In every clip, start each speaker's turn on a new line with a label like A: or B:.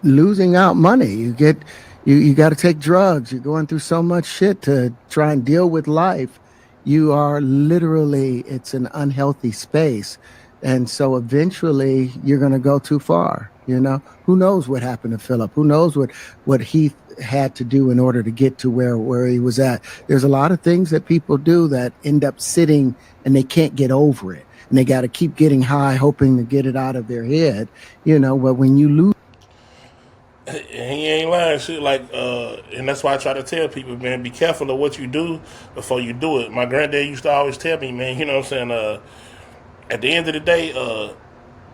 A: losing out money. You got to take drugs. You're going through so much shit to try and deal with life. You are literally, it's an unhealthy space. And so eventually you're going to go too far. Who knows what happened to Philip? Who knows what he had to do in order to get to where he was at? There's a lot of things that people do that end up sitting and they can't get over it. And they got to keep getting high, hoping to get it out of their head. But when you lose,
B: He ain't lying. Shit, like, and that's why I try to tell people, man, be careful of what you do before you do it. My granddad used to always tell me, man, you know what I'm saying? At the end of the day,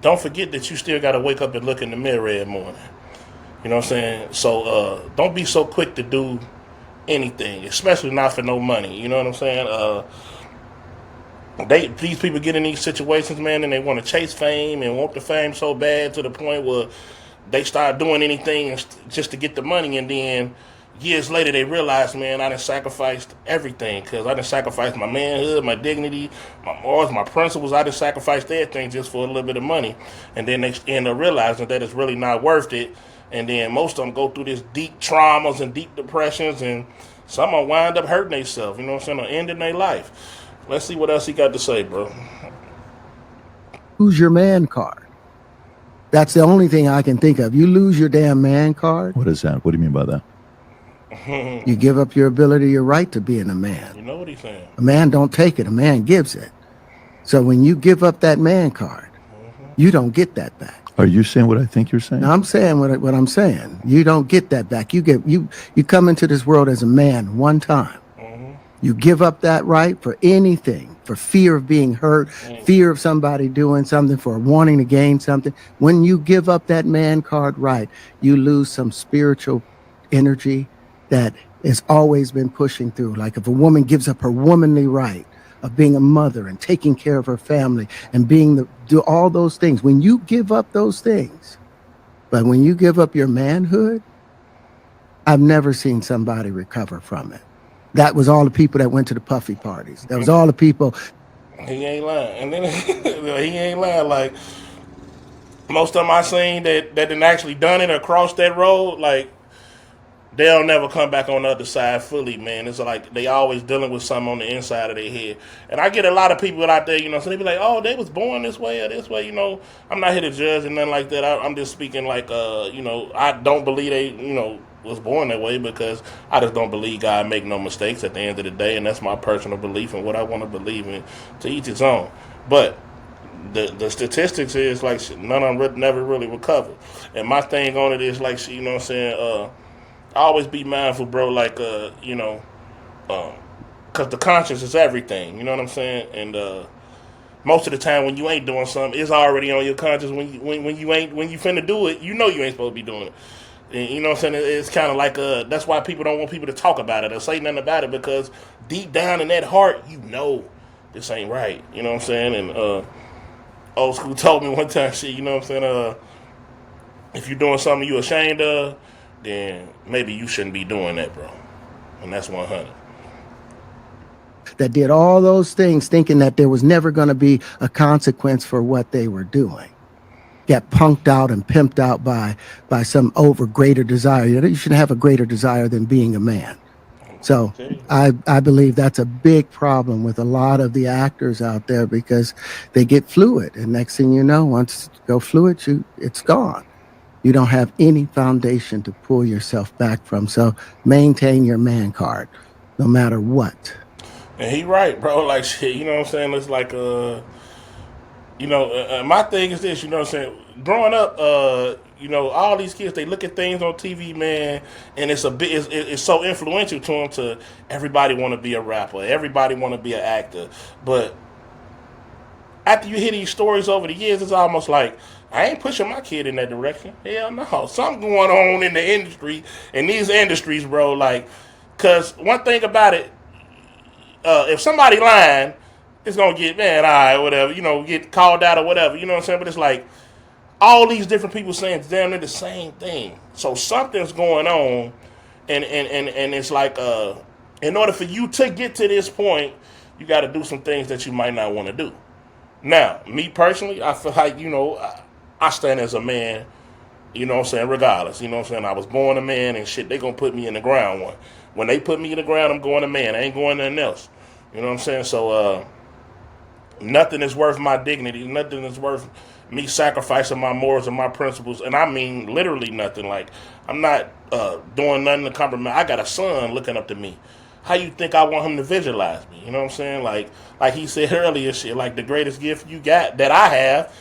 B: don't forget that you still got to wake up and look in the mirror every morning. You know what I'm saying? So don't be so quick to do anything, especially not for no money. You know what I'm saying? These people get in these situations, man, and they want to chase fame and want the fame so bad to the point where they start doing anything just to get the money, and then years later they realize, man, I done sacrificed everything, because I done sacrificed my manhood, my dignity, my morals, my principles. I done sacrificed everything just for a little bit of money, and then they end up realizing that it's really not worth it, and then most of them go through this deep traumas and deep depressions, and some of them wind up hurting themselves, you know what I'm saying, or ending their life. Let's see what else he got to say, bro.
A: your man card. That's the only thing I can think of. You lose your damn man card,
C: What is that? What do you mean by that?
A: you give up your ability, your right to being a man.
B: You know what he's saying?
A: A man don't take it, a man gives it. So when you give up that man card, you don't get that back.
C: Are you saying what I think you're
A: Now
C: saying?
A: I'm saying what I'm saying. You don't get that back. You come into this world as a man one time. You give up that right for anything, for fear of being hurt, fear of somebody doing something, for wanting to gain something. When you give up that man card right, you lose some spiritual energy that has always been pushing through. Like if a woman gives up her womanly right of being a mother and taking care of her family and do all those things, when you give up those things, but when you give up your manhood, I've never seen somebody recover from it. That was all the people that went to the puffy parties. That was all the people.
B: He ain't lying, and then he ain't lying. Like most of them I seen that done actually done it or crossed that road, like they'll never come back on the other side fully, man. It's like they always dealing with something on the inside of their head. And I get a lot of people out there, you know, so they be like, oh, they was born this way or this way, you know. I'm not here to judge and nothing like that. I'm just speaking like, you know, I don't believe they, you know, was born that way, because I just don't believe God make no mistakes at the end of the day, and that's my personal belief and what I want to believe in. To each his own. But the statistics is like none of them never really recovered. And my thing on it is like, you know what I'm saying, always be mindful, bro. Like, you know, because the conscience is everything. You know what I'm saying? And most of the time, when you ain't doing something, it's already on your conscience. When you finna do it, you know you ain't supposed to be doing it. And, you know what I'm saying? It's kind of like that's why people don't want people to talk about it or say nothing about it, because deep down in that heart, you know this ain't right. You know what I'm saying? And old school told me one time, shit. You know what I'm saying? If you're doing something you ashamed of, then maybe you shouldn't be doing that, bro. And that's 100.
A: That did all those things thinking that there was never going to be a consequence for what they were doing. Get punked out and pimped out by some over greater desire. You shouldn't have a greater desire than being a man. So I believe that's a big problem with a lot of the actors out there, because they get fluid, and next thing you know, once you go fluid, it's gone. You don't have any foundation to pull yourself back from. So maintain your man card, no matter what.
B: And he right, bro. Like shit, you know what I'm saying? It's like you know, my thing is this, you know what I'm saying? Growing up, you know, all these kids, they look at things on TV, man, and it's so influential to them. To everybody want to be a rapper, everybody want to be an actor, but after you hear these stories over the years, it's almost like I ain't pushing my kid in that direction. Hell no, something going on in the industry, in these industries, bro. Like, cause one thing about it, if somebody lying, it's gonna get, man, all right, whatever, you know, get called out or whatever, you know what I'm saying? But it's like all these different people saying damn near the same thing. So something's going on, and it's like in order for you to get to this point, you got to do some things that you might not want to do. Now, me personally, I feel like, you know, I stand as a man You know what I'm saying? Regardless, you know what I'm saying? I was born a man and shit, they gonna put me in the ground one. When they put me in the ground, I'm going a man. I ain't going nothing else. You know what I'm saying? So nothing is worth my dignity. Nothing is worth me sacrificing my morals and my principles. And I mean literally nothing. Like, I'm not doing nothing to compromise. I got a son looking up to me. How you think I want him to visualize me? You know what I'm saying? Like he said earlier, shit, like the greatest gift you got that I have,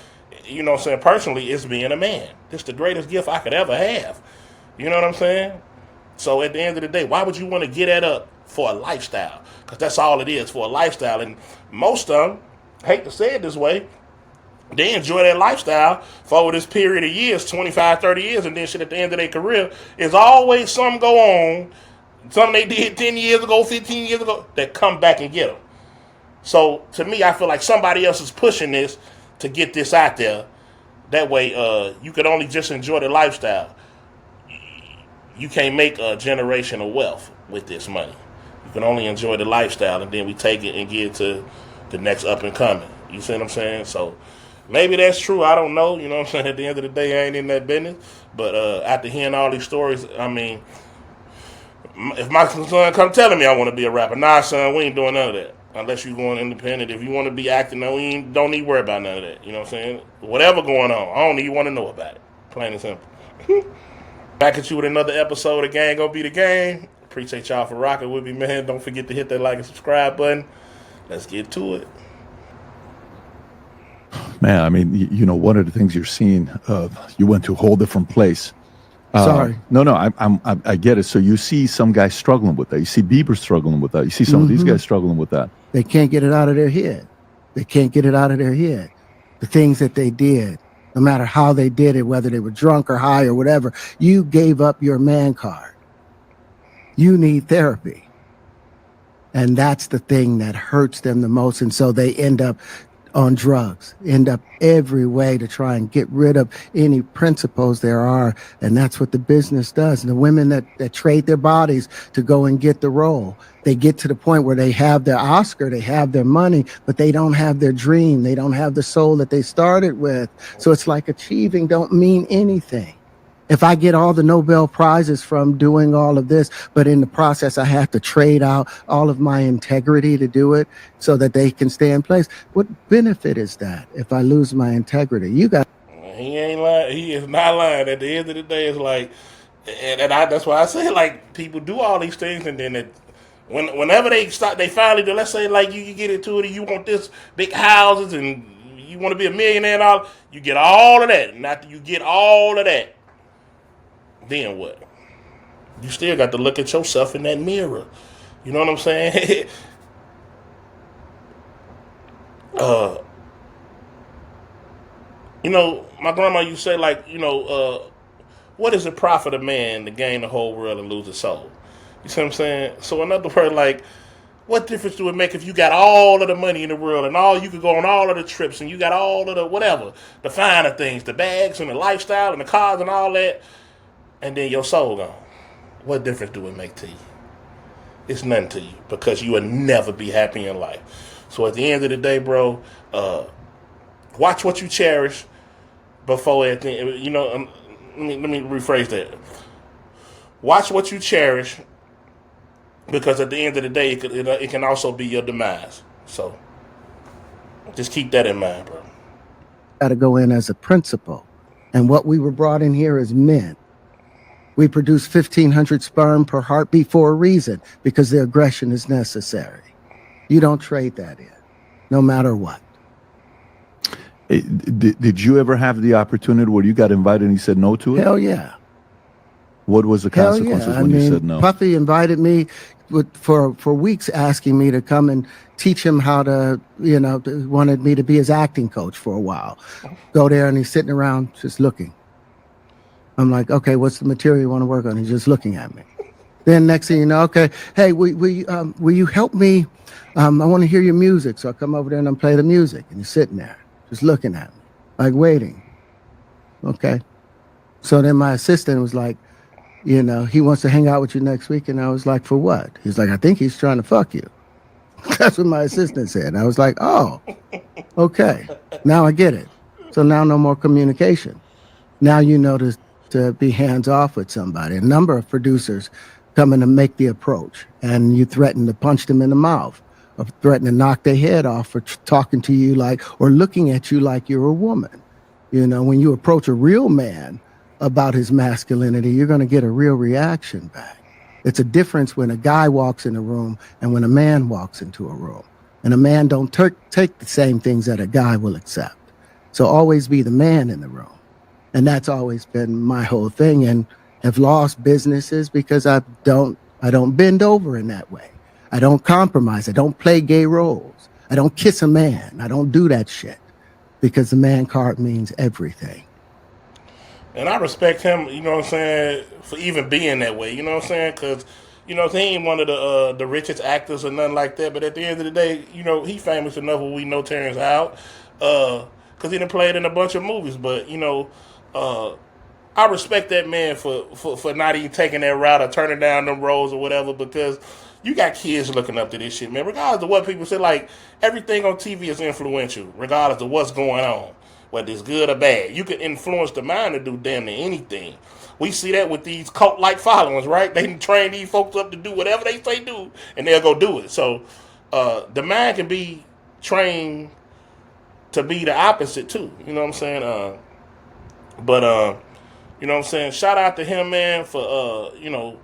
B: you know what I'm saying, personally, is being a man. This the greatest gift I could ever have. You know what I'm saying? So at the end of the day, why would you want to get that up for a lifestyle? Because that's all it is, for a lifestyle. And most of them, hate to say it this way, they enjoy their lifestyle for over this period of years, 25, 30 years, and then shit at the end of their career, is always something go on, something they did 10 years ago, 15 years ago, that come back and get them. So to me, I feel like somebody else is pushing this to get this out there. That way, you could only just enjoy the lifestyle. You can't make a generational wealth with this money. You can only enjoy the lifestyle, and then we take it and give it to the next up and coming. You see what I'm saying? So maybe that's true. I don't know. You know what I'm saying? At the end of the day, I ain't in that business. But after hearing all these stories, I mean, if my son come telling me I want to be a rapper, nah, son, we ain't doing none of that. Unless you going independent. If you want to be acting, no, we don't need to worry about none of that. You know what I'm saying? Whatever going on, I don't even want to know about it. Plain and simple. Back at you with another episode of Gang Gonna Be the Game. Appreciate y'all for rocking with me, man. Don't forget to hit that like and subscribe button. Let's get to it.
C: Man, I mean, you know, one of the things you're seeing, you went to a whole different place.
A: Sorry.
C: No, I get it. So you see some guys struggling with that. You see Bieber struggling with that. You see some of these guys struggling with that.
A: They can't get it out of their head. They can't get it out of their head. The things that they did, no matter how they did it, whether they were drunk or high or whatever, you gave up your man card. You need therapy. And that's the thing that hurts them the most. And so they end up on drugs, end up every way to try and get rid of any principles there are. And that's what the business does. And the women that trade their bodies to go and get the role, they get to the point where they have their Oscar, they have their money, but they don't have their dream. They don't have the soul that they started with. So it's like achieving don't mean anything. If I get all the Nobel Prizes from doing all of this, but in the process I have to trade out all of my integrity to do it so that they can stay in place, what benefit is that if I lose my integrity? You got.
B: He ain't lying. He is not lying. At the end of the day, it's like, that's why I say, like, people do all these things, and then whenever they start, they finally do. Let's say, like, you get into it, and you want this big houses, and you want to be a millionaire and all. You get all of that, and after you get all of that, then what? You still got to look at yourself in that mirror. You know what I'm saying? You know, my grandma used to say, like, you know, what is the profit of man to gain the whole world and lose his soul? You see what I'm saying? So in other words, like, what difference do it make if you got all of the money in the world and you could go on all of the trips and you got all of the whatever, the finer things, the bags and the lifestyle and the cars and all that, and then your soul gone? What difference do it make to you? It's nothing to you, because you will never be happy in life. So at the end of the day, bro, watch what you cherish before everything. You know, let me rephrase that. Watch what you cherish, because at the end of the day, it can also be your demise. So just keep that in mind, bro.
A: Got to go in as a principle. And what we were brought in here as men. We produce 1,500 sperm per heartbeat for a reason, because the aggression is necessary. You don't trade that in, no matter what.
C: Did you ever have the opportunity where you got invited and you said no to it?
A: Hell yeah.
C: What was the consequences when you said no?
A: Puffy invited me for weeks, asking me to come and teach him how to, you know, wanted me to be his acting coach for a while. Go there, and he's sitting around just looking. I'm like, okay, what's the material you want to work on? He's just looking at me. Then next thing you know, okay, hey, will you help me? I want to hear your music. So I come over there and I play the music, and he's sitting there just looking at me, like waiting. Okay. So then my assistant was like, you know, he wants to hang out with you next week. And I was like, for what? He's like, I think he's trying to fuck you. That's what my assistant said. And I was like, oh, okay. Now I get it. So now no more communication. Now you know to to be hands off with somebody. A number of producers come in to make the approach, and you threaten to punch them in the mouth, or threaten to knock their head off for talking to you like, or looking at you like you're a woman. You know, when you approach a real man about his masculinity, you're going to get a real reaction back. It's a difference when a guy walks in a room and when a man walks into a room. And a man don't take the same things that a guy will accept. So always be the man in the room. And that's always been my whole thing, and have lost businesses because I don't bend over in that way. I don't compromise. I don't play gay roles. I don't kiss a man. I don't do that shit because the man card means everything.
B: And I respect him, you know what I'm saying, for even being that way, you know what I'm saying? Because, you know, he ain't one of the richest actors or nothing like that. But at the end of the day, you know, he famous enough where we know Terrence Howard. Because he done played in a bunch of movies. But, you know, I respect that man for not even taking that route or turning down them roles or whatever, because you got kids looking up to this shit, man. Regardless of what people say, like, everything on TV is influential, regardless of what's going on, whether it's good or bad. You can influence the mind to do damn near anything. We see that with these cult-like followings, right? They can train these folks up to do whatever they say do, and they'll go do it. So the mind can be trained to be the opposite, too. You know what I'm saying? But you know what I'm saying? Shout out to him, man, for, you know,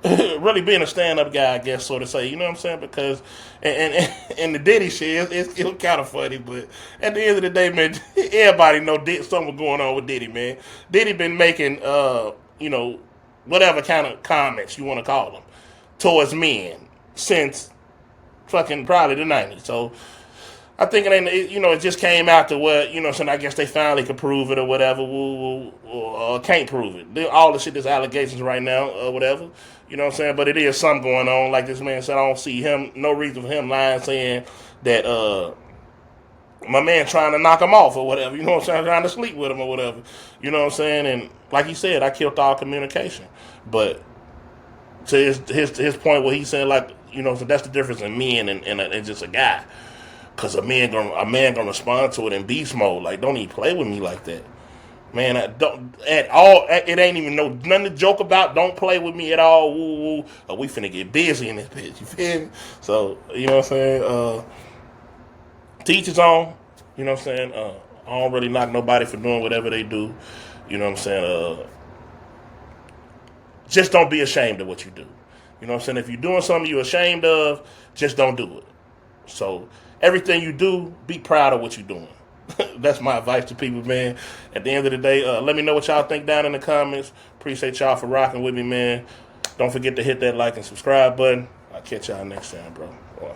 B: really being a stand-up guy, I guess, so to say. You know what I'm saying? Because, and the Diddy shit, it's kind of funny, but at the end of the day, man, everybody know something was going on with Diddy, man. Diddy been making, you know, whatever kind of comments you want to call them, towards men since fucking probably the 90s. So I think it just came out to where, you know, so I guess they finally could prove it or whatever, or can't prove it. All the shit, there's allegations right now or whatever, you know what I'm saying? But it is something going on. Like this man said, I don't see no reason for him lying, saying that my man trying to knock him off or whatever, you know what I'm saying? Trying to sleep with him or whatever, you know what I'm saying? And like he said, I killed all communication. But to his point where he's saying, like, you know, so that's the difference in men and just a guy. Cause a man gonna respond to it in beast mode. Like, don't even play with me like that, man. I don't at all. It ain't even nothing to joke about. Don't play with me at all. Woo woo. We finna get busy in this bitch. You feel me? So you know what I'm saying. Teach his own. You know what I'm saying. I don't really knock nobody for doing whatever they do. You know what I'm saying. Just don't be ashamed of what you do. You know what I'm saying. If you're doing something you're ashamed of, just don't do it. So everything you do, be proud of what you're doing. That's my advice to people, man. At the end of the day, let me know what y'all think down in the comments. Appreciate y'all for rocking with me, man. Don't forget to hit that like and subscribe button. I'll catch y'all next time, bro. Bye.